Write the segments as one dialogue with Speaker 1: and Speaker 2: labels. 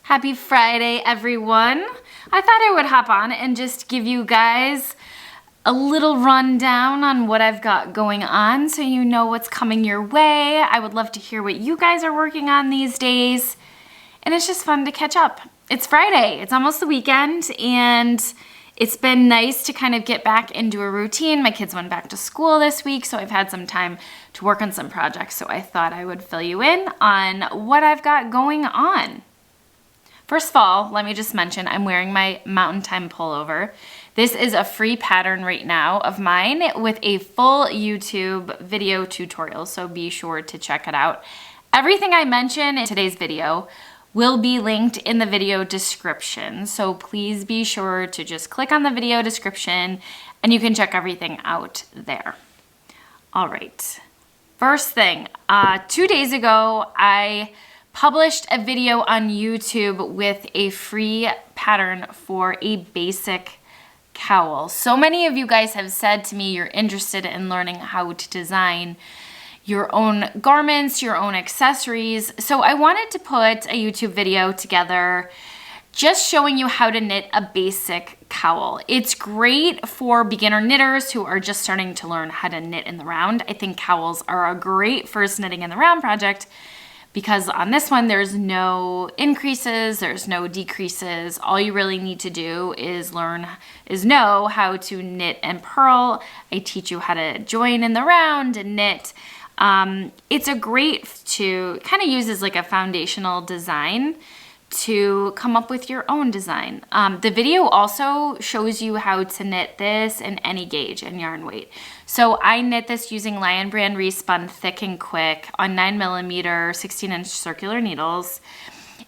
Speaker 1: Happy Friday, everyone. I thought I would hop on and just give you guys a little rundown on what I've got going on so you know what's coming your way. I would love to hear what you guys are working on these days. And it's just fun to catch up. It's Friday, it's almost the weekend, and it's been nice to kind of get back into a routine. My kids went back to school this week, so I've had some time to work on some projects. So I thought I would fill you in on what I've got going on. First of all, let me just mention I'm wearing my Mountain Time pullover. This is a free pattern right now of mine with a full YouTube video tutorial, so be sure to check it out. Everything I mention in today's video will be linked in the video description, so please be sure to just click on the video description and you can check everything out there. All right, first thing, 2 days ago, I published a video on YouTube with a free pattern for a basic cowl. So many of you guys have said to me you're interested in learning how to design your own garments, your own accessories. So I wanted to put a YouTube video together just showing you how to knit a basic cowl. It's great for beginner knitters who are just starting to learn how to knit in the round. I think cowls are a great first knitting in the round project because on this one, there's no increases, there's no decreases. All you really need to do is know how to knit and purl. I teach you how to join in the round and knit. It's a great to kind of use as like a foundational design to come up with your own design. The video also shows you how to knit this in any gauge and yarn weight. So I knit this using Lion Brand Respun Thick and Quick on 9mm 16-inch circular needles.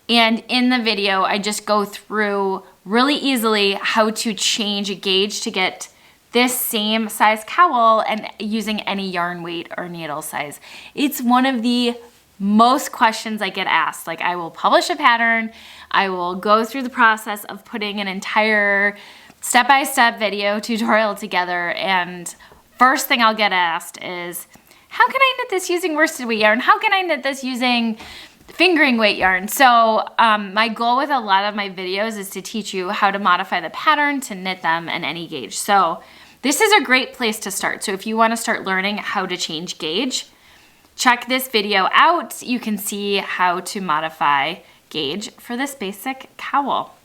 Speaker 1: And in the video, I just go through really easily how to change a gauge to get this same size cowl and using any yarn weight or needle size. It's one of the most questions I get asked. Like, I will publish a pattern, I will go through the process of putting an entire step-by-step video tutorial together, and first thing I'll get asked is, how can I knit this using worsted weight yarn? How can I knit this using fingering weight yarn? So my goal with a lot of my videos is to teach you how to modify the pattern to knit them in any gauge. So this is a great place to start. So if you want to start learning how to change gauge, check this video out. You can see how to modify gauge for this basic cowl.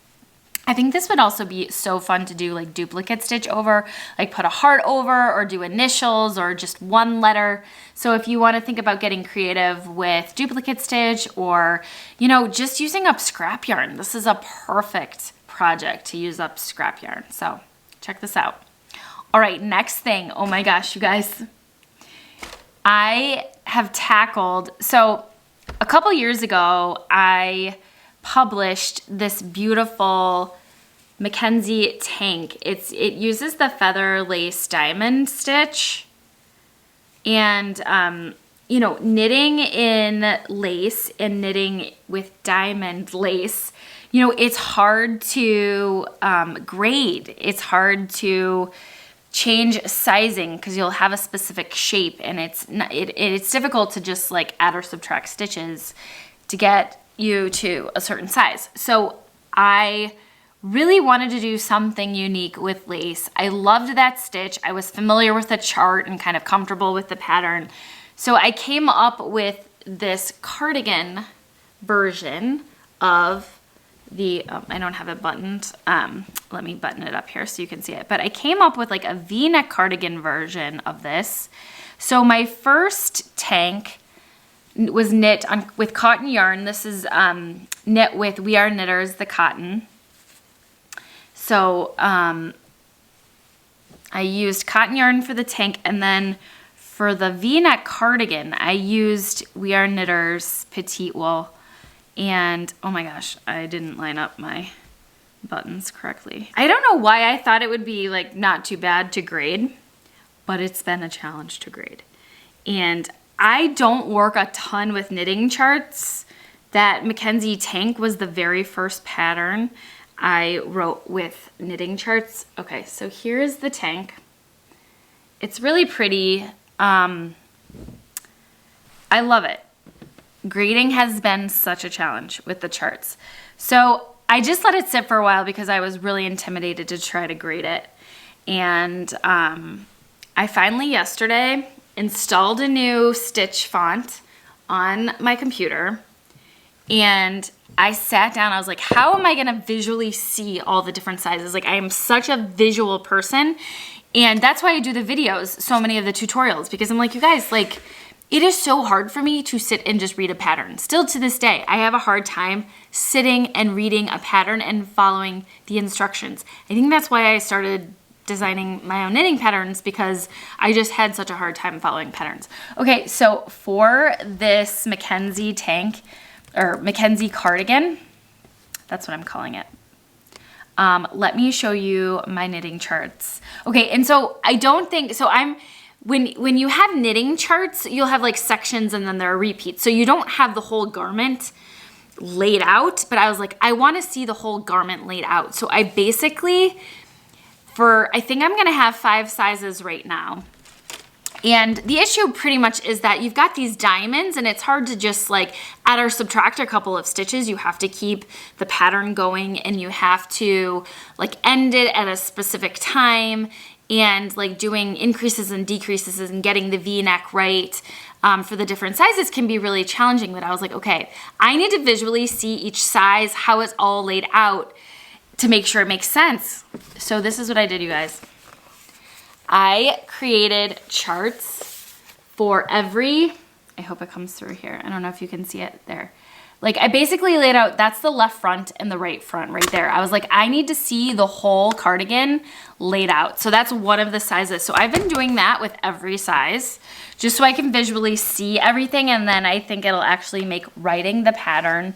Speaker 1: I think this would also be so fun to do like duplicate stitch over, like put a heart over or do initials or just one letter. So if you want to think about getting creative with duplicate stitch or, you know, just using up scrap yarn, this is a perfect project to use up scrap yarn. So check this out. All right, next thing. Oh my gosh, you guys. I have tackled, so a couple years ago, I published this beautiful Mackenzie tank. It uses the feather lace diamond stitch, and you know, knitting in lace and knitting with diamond lace, you know, it's hard to grade. It's hard to change sizing because you'll have a specific shape, and it's difficult to just like add or subtract stitches to get you to a certain size. So I really wanted to do something unique with lace. I loved that stitch. I was familiar with the chart and kind of comfortable with the pattern. So I came up with this cardigan version of the, I don't have it buttoned. Let me button it up here so you can see it. But I came up with like a V-neck cardigan version of this. So my first tank was knit with cotton yarn. This is knit with We Are Knitters, the cotton. So I used cotton yarn for the tank, and then for the V-neck cardigan, I used We Are Knitters petite wool. And oh my gosh, I didn't line up my buttons correctly. I don't know why I thought it would be like not too bad to grade, but it's been a challenge to grade. And I don't work a ton with knitting charts. That Mackenzie tank was the very first pattern I wrote with knitting charts. Okay, so here's the tank. It's really pretty. I love it. grading has been such a challenge with the charts. So I just let it sit for a while because I was really intimidated to try to grade it. And I finally yesterday installed a new stitch font on my computer, and I sat down. I was like, how am I gonna visually see all the different sizes? Like, I am such a visual person, and that's why I do the videos, so many of the tutorials, because I'm like, you guys, like, it is so hard for me to sit and just read a pattern. Still to this day, I have a hard time sitting and reading a pattern and following the instructions. I think that's why I started designing my own knitting patterns, because I just had such a hard time following patterns. Okay, so for this Mackenzie tank, or Mackenzie cardigan, that's what I'm calling it. Let me show you my knitting charts. Okay, and so I don't think, so when you have knitting charts, you'll have like sections and then there are repeats. So you don't have the whole garment laid out, but I was like, I want to see the whole garment laid out. So I basically, I think I'm gonna have 5 sizes right now. And the issue pretty much is that you've got these diamonds and it's hard to just like add or subtract a couple of stitches. You have to keep the pattern going and you have to like end it at a specific time, and like doing increases and decreases and getting the V-neck right for the different sizes can be really challenging. But I was like, okay, I need to visually see each size, how it's all laid out to make sure it makes sense. So this is what I did, you guys. I created charts for every, I hope it comes through here. I don't know if you can see it there. Like I basically laid out, that's the left front and the right front right there. I was like, I need to see the whole cardigan laid out. So that's one of the sizes. So I've been doing that with every size just so I can visually see everything. And then I think it'll actually make writing the pattern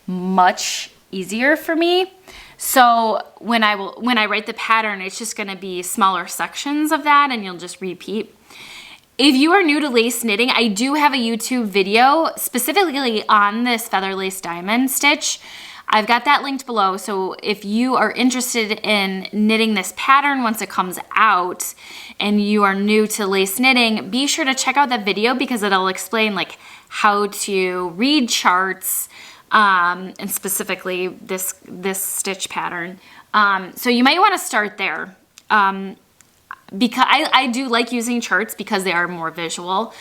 Speaker 1: much easier for me. So when I write the pattern, it's just gonna be smaller sections of that and you'll just repeat. If you are new to lace knitting, I do have a YouTube video specifically on this feather lace diamond stitch. I've got that linked below, so if you are interested in knitting this pattern once it comes out and you are new to lace knitting, be sure to check out that video because it'll explain like how to read charts, and specifically this stitch pattern. So you might want to start there. Because I do like using charts because they are more visual.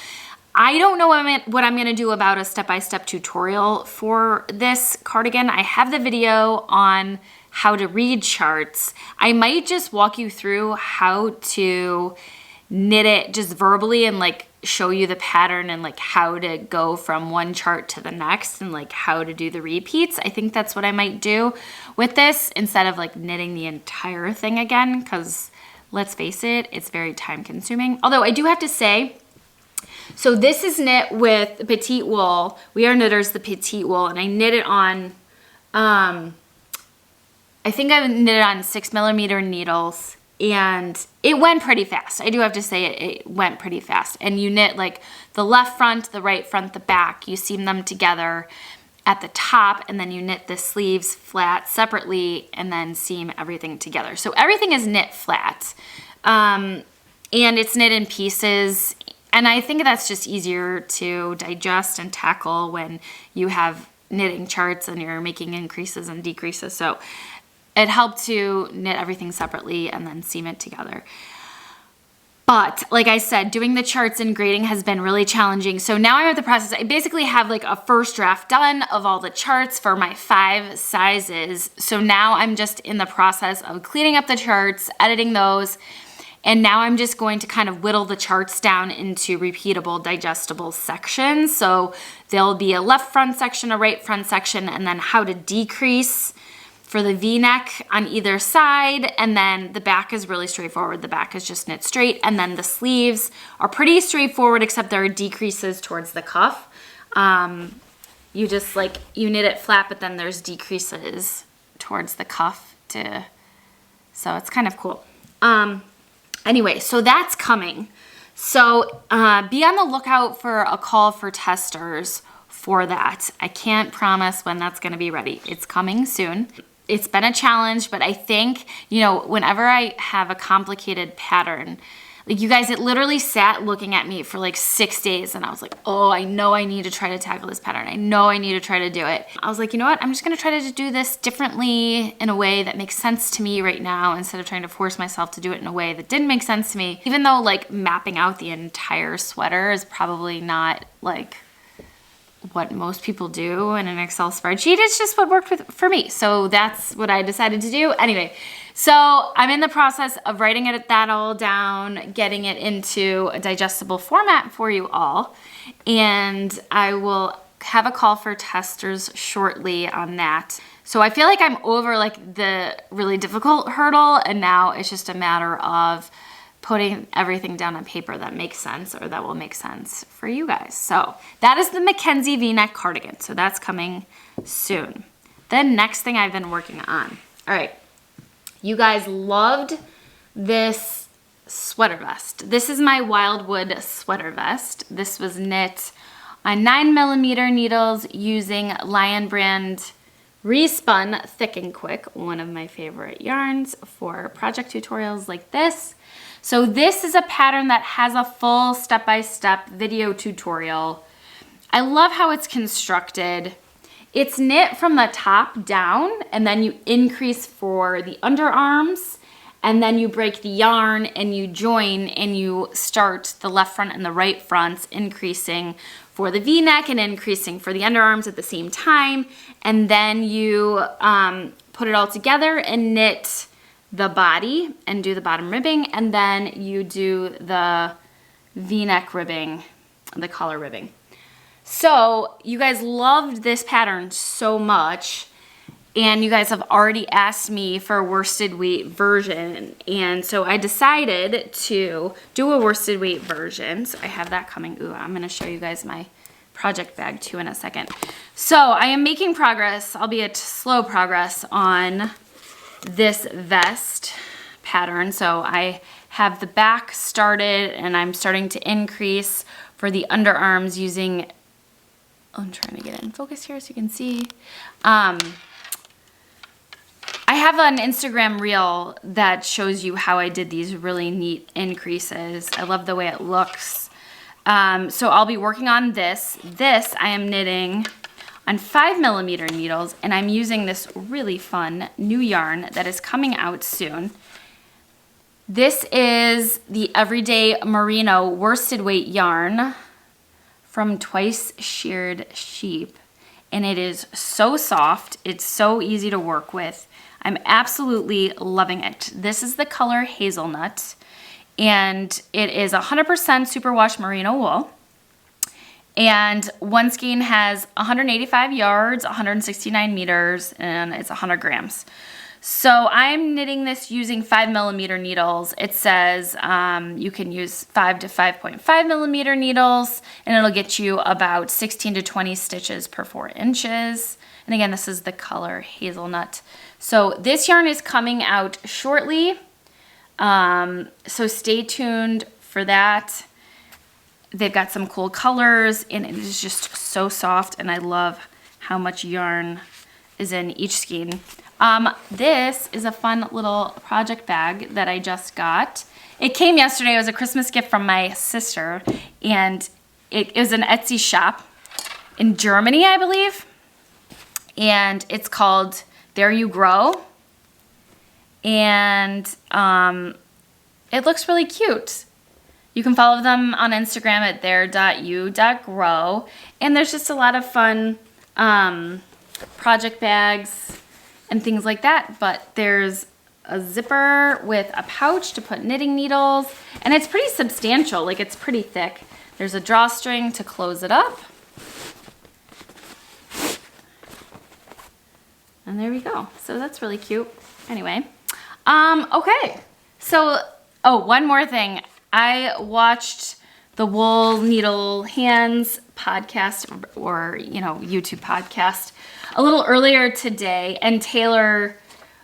Speaker 1: I don't know what I'm gonna do about a step-by-step tutorial for this cardigan. I have the video on how to read charts. I might just walk you through how to knit it just verbally and like show you the pattern and like how to go from one chart to the next and like how to do the repeats. I think that's what I might do with this instead of like knitting the entire thing again, because let's face it, it's very time consuming. Although I do have to say, so this is knit with petite wool. We Are Knitters, the petite wool, and I knit it on, I think I knit it on 6mm needles, and it went pretty fast. I do have to say it went pretty fast. And you knit like the left front, the right front, the back, you seam them together at the top, and then you knit the sleeves flat separately and then seam everything together. So everything is knit flat, and it's knit in pieces. And I think that's just easier to digest and tackle when you have knitting charts and you're making increases and decreases. So it helped to knit everything separately and then seam it together. But like I said, doing the charts and grading has been really challenging. So now I'm at the process. I basically have like a first draft done of all the charts for my 5 sizes. So now I'm just in the process of cleaning up the charts, editing those, and now I'm just going to kind of whittle the charts down into repeatable, digestible sections. So there'll be a left front section, a right front section, and then how to decrease for the V-neck on either side, and then the back is really straightforward. The back is just knit straight, and then the sleeves are pretty straightforward except there are decreases towards the cuff. You just like, you knit it flat, but then there's decreases towards the cuff so it's kind of cool. Anyway, so that's coming. So be on the lookout for a call for testers for that. I can't promise when that's gonna be ready. It's coming soon. It's been a challenge, but I think, you know, whenever I have a complicated pattern, Like, you guys, it literally sat looking at me for like 6 days, and I was like, oh, I know I need to try to tackle this pattern. I know I need to try to do it. I was like, you know what? I'm just gonna try to do this differently in a way that makes sense to me right now, instead of trying to force myself to do it in a way that didn't make sense to me. Even though like mapping out the entire sweater is probably not like what most people do in an Excel spreadsheet, it's just what worked for me. So that's what I decided to do. Anyway, so I'm in the process of writing that all down, getting it into a digestible format for you all. And I will have a call for testers shortly on that. So I feel like I'm over like the really difficult hurdle, and now it's just a matter of putting everything down on paper that makes sense, or that will make sense for you guys. So that is the Mackenzie V-neck cardigan. So that's coming soon. The next thing I've been working on. All right, you guys loved this sweater vest. This is my Wildwood sweater vest. This was knit on 9mm needles using Lion Brand Respun Thick and Quick, one of my favorite yarns for project tutorials like this. So this is a pattern that has a full step-by-step video tutorial. I love how it's constructed. It's knit from the top down, and then you increase for the underarms, and then you break the yarn and you join and you start the left front and the right fronts, increasing for the V-neck and increasing for the underarms at the same time. And then you put it all together and knit the body and do the bottom ribbing, and then you do the V-neck ribbing, the collar ribbing. So you guys loved this pattern so much, and you guys have already asked me for a worsted weight version, and so I decided to do a worsted weight version. So I have that coming. Ooh, I'm gonna show you guys my project bag too in a second. So I am making progress, albeit slow progress, on this vest pattern. So I have the back started, and I'm starting to increase for the underarms using, I'm trying to get it in focus here so you can see. I have an Instagram reel that shows you how I did these really neat increases. I love the way it looks. So I'll be working on this. This I am knitting on 5mm needles, and I'm using this really fun new yarn that is coming out soon. This is the Everyday Merino worsted weight yarn from Twice Sheared Sheep, and it is so soft. It's so easy to work with. I'm absolutely loving it. This is the color Hazelnut, and it is 100% superwash merino wool. And one skein has 185 yards, 169 meters, and it's 100 grams. So I'm knitting this using 5mm needles. It says you can use 5 to 5.5mm needles, and it'll get you about 16 to 20 stitches per 4 inches. And again, this is the color Hazelnut. So this yarn is coming out shortly, so stay tuned for that. They've got some cool colors, and it is just so soft, and I love how much yarn is in each skein. This is a fun little project bag that I just got. It came yesterday. It was a Christmas gift from my sister, and it was an Etsy shop in Germany, I believe, and it's called There You Grow, and it looks really cute. You can follow them on Instagram at there.u.grow. And there's just a lot of fun project bags and things like that. But there's a zipper with a pouch to put knitting needles. And it's pretty substantial, like it's pretty thick. There's a drawstring to close it up. And there we go. So that's really cute. Anyway, okay. So, oh, one more thing. I watched the Wool Needle Hands podcast, or YouTube podcast, a little earlier today, and Taylor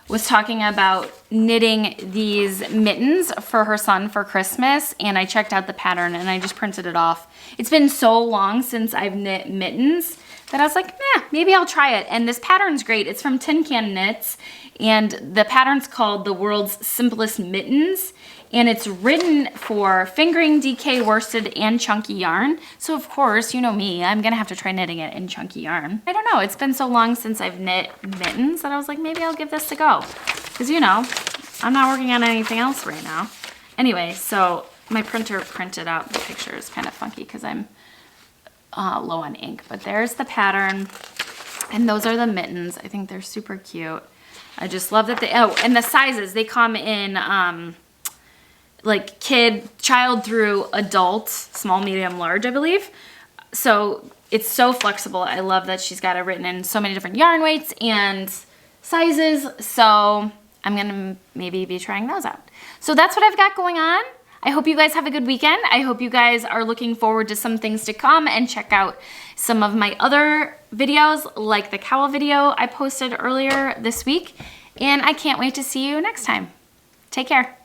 Speaker 1: was talking about knitting these mittens for her son for Christmas, and I checked out the pattern and I just printed it off. It's been so long since I've knit mittens that I was like, maybe I'll try it. And this pattern's great. It's from Tin Can Knits, and the pattern's called The World's Simplest Mittens. and it's written for fingering, DK, worsted, and chunky yarn. So of course, you know me, I'm gonna have to try knitting it in chunky yarn. I don't know, it's been so long since I've knit mittens that I was like, maybe I'll give this a go. Because you know, I'm not working on anything else right now. Anyway, so my printer printed out the picture. It's kind of funky because I'm low on ink, but there's the pattern. And those are the mittens. I think they're super cute. I just love that oh, and the sizes, they come in like child through adult, small, medium, large, I believe. So it's so flexible. I love that she's got it written in so many different yarn weights and sizes. So I'm gonna maybe be trying those out. So that's what I've got going on. I hope you guys have a good weekend. I hope you guys are looking forward to some things to come and check out some of my other videos, like the cowl video I posted earlier this week. And I can't wait to see you next time. Take care.